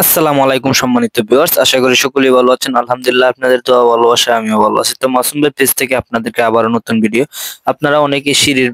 আসসালামু আলাইকুম সম্মানিত ভিউয়ার্স, আশা করি সকলেই ভালো আছেন। আলহামদুলিল্লাহ, আপনাদের দোয়া ভালোবাসায় আমিও ভালো আছি। তো মাসুম ভাই পেজ থেকে আপনাদেরকে আবারও নতুন ভিডিও। আপনারা অনেকে সিঁড়ির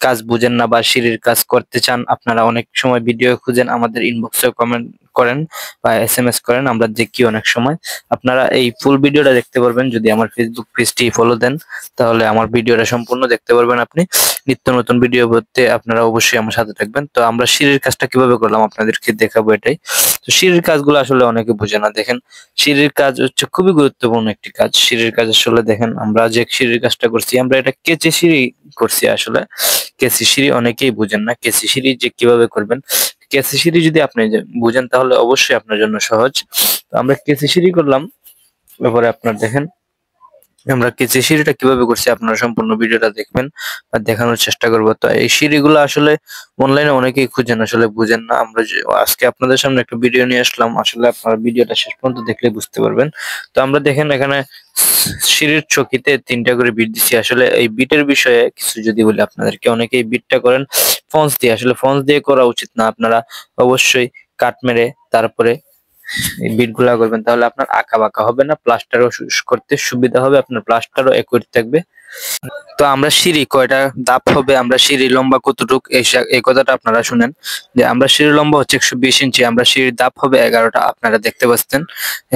কাজ বুঝেন না বা সিঁড়ির কাজ করতে চান, আপনারা অনেক সময় ভিডিও খুঁজেন, আমাদের ইনবক্সে কমেন্ট করেন বা এসএমএস করেন, আমরা দেখি অনেক সময়। আপনারা এই ফুল ভিডিওটা দেখতে পারবেন যদি আমার ফেসবুক পেজটি ফলো দেন, তাহলে আমার ভিডিওটা সম্পূর্ণ দেখতে পারবেন আপনি। নিত্য নতুন ভিডিও পেতে আপনারা অবশ্যই আমার সাথে থাকবেন। তো আমরা সিঁড়ির কাজটা কিভাবে করলাম আপনাদেরকে দেখাবো এটাই। তো সিঁড়ির কাজগুলো আসলে অনেকে বুঝে না। দেখেন, সিঁড়ির কাজ হচ্ছে খুবই গুরুত্বপূর্ণ একটি কাজ। সিঁড়ির কাজ আসলে দেখেন, আমরা যে সিঁড়ির কাজটা করছি, আমরা এটা কেচে সিঁড়ি করছি আসলে। কেসি সিঁড়ি অনেকেই বুঝেন না। কেসি সিঁড়ি যে কিভাবে করবেন, কেসি সিঁড়ি যদি আপনি বুঝেন তাহলে অবশ্যই আপনার জন্য সহজ। তো আমরা কেসি সিঁড়ি করলাম। এরপরে আপনার দেখেন আমরা কেচি সিঁড়িটা কিভাবে করছি, আপনারা সম্পূর্ণ ভিডিওটা দেখবেন আর দেখানোর চেষ্টা করবো। তো এই সিঁড়িগুলো আসলে অনলাইনে অনেকেই খুঁজেন, আসলে বুঝেন না। আমরা আজকে আপনাদের সামনে একটা ভিডিও নিয়ে আসলাম, আসলে আপনারা ভিডিওটা শেষ পর্যন্ত দেখলে বুঝতে পারবেন। তো আমরা দেখেন এখানে সিঁড়ির চকিতে 3টা করে বিট দিচ্ছি। আসলে এই বিটের বিষয়ে কিছু যদি বলি আপনাদেরকে, অনেকেই বিটটা করেন ফন্স দিয়ে। আসলে ফন্স দিয়ে করা উচিত না। আপনারা অবশ্যই কাট মেরে তারপরে এই বিট গুলা করবেন, তাহলে আপনার আঁকা বাঁকা হবে না, প্লাস্টারও করতে সুবিধা হবে, আপনার প্লাস্টারও একুরেট থাকবে। তো আমরা সিঁড়ি কয়টা ধাপ হবে, আমরা সিঁড়ি লম্বা কতটুক, এই কথাটা আপনারা শুনেন। যে আমরা সিঁড়ি লম্বা হচ্ছে 120 ইঞ্চি, আমরা সিঁড়ির ধাপ হবে 11টা, আপনারা দেখতে পাচ্ছেন।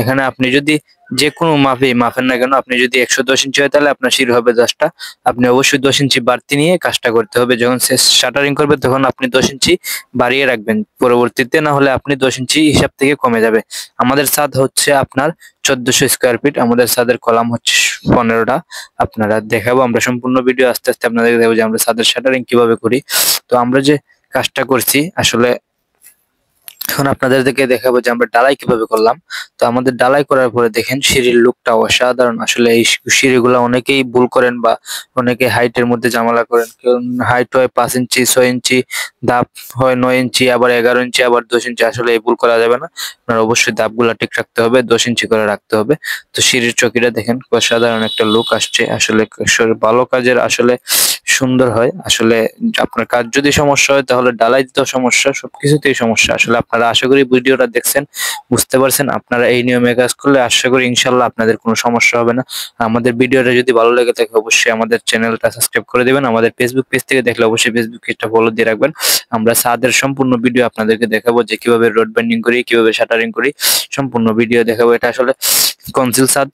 এখানে আপনি যদি যে কোনো মাপেন না কেন, আপনি যদি 110 ইঞ্চি হয় তাহলে আপনার সিঁড়ি হবে 10টা। আপনি অবশ্যই 10 ইঞ্চি বাড়তি নিয়ে কাজটা করতে হবে। যখন শাটারিং করবে তখন আপনি 10 ইঞ্চি বাড়িয়ে রাখবেন পরবর্তীতে, না হলে আপনি 10 ইঞ্চি হিসাব থেকে কমে যাবে। আমাদের ছাদ হচ্ছে আপনার 1400 স্কোয়ার ফিট, আমাদের ছাদের কলাম হচ্ছে 15টা। আপনারা দেখাবো আমরা সম্পূর্ণ ভিডিও আস্তে আস্তে আপনাদের দেখাবো যে আমরা ছাদের শাটারিং কিভাবে করি। তো আমরা যে কাজটা করছি আসলে এখন আপনাদেরকে দেখাবো যে আমরা ডালাই কিভাবে করলাম। তো আমাদের ডালাই করার পরে দেখেন সিঁড়ির লুকটা অসাধারণ। আসলে এই সিঁড়িগুলো অনেকেই ভুল করেন বা অনেকে হাইটের মধ্যে ঝামেলা করেন। কেউ হাইট হয় 5 ইঞ্চি, 6 ইঞ্চি, ধাপ হয় 9 ইঞ্চি, আবার 11 ইঞ্চি, আবার 10 ইঞ্চি। আসলে এই ভুল করা যাবে না। আপনার অবশ্যই ধাপগুলা ঠিক রাখতে হবে, 10 ইঞ্চি করে রাখতে হবে। তো সিঁড়ির চকিটা দেখেন অসাধারণ একটা লুক আসছে। আসলে ভালো কাজের আসলে সুন্দর হয়। আসলে আপনার কাজ যদি সমস্যা হয় তাহলে ডালাই দিতেও সমস্যা, সবকিছুতেই সমস্যা। আসলে আপনারা আশা করি ভিডিওটা দেখছেন, বুঝতে পারছেন। আপনারা এই নিয়মে কাজ করলে আশা করি ইনশাল্লাহ আপনাদের কোনো সমস্যা হবে না। আমাদের ভিডিওটা যদি ভালো লেগে থাকে অবশ্যই আমাদের চ্যানেলটা সাবস্ক্রাইব করে দিবেন। আমাদের ফেসবুক পেজ থেকে দেখলে অবশ্যই ফেসবুক পেজটা ফলো দিয়ে রাখবেন। আমরা ছাদের সম্পূর্ণ ভিডিও আপনাদেরকে দেখাবো যে কিভাবে রড বেন্ডিং করি, কিভাবে শাটারিং করি, সম্পূর্ণ ভিডিও দেখাবো। এটা আসলে কনসিল ছাদ,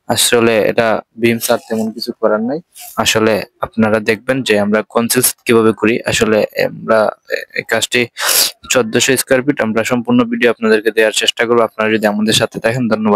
আসলে এটা বিম ছাদ, তেমন কিছু করার নাই। আসলে আপনারা দেখবেন যে আমরা কনসিল কিভাবে করি। আসলে আমরা এই কাজটি 1400 স্কোয়ার ফিট, আমরা সম্পূর্ণ ভিডিও আপনাদেরকে দেওয়ার চেষ্টা করবো। আপনারা যদি আমাদের সাথে থাকেন, ধন্যবাদ।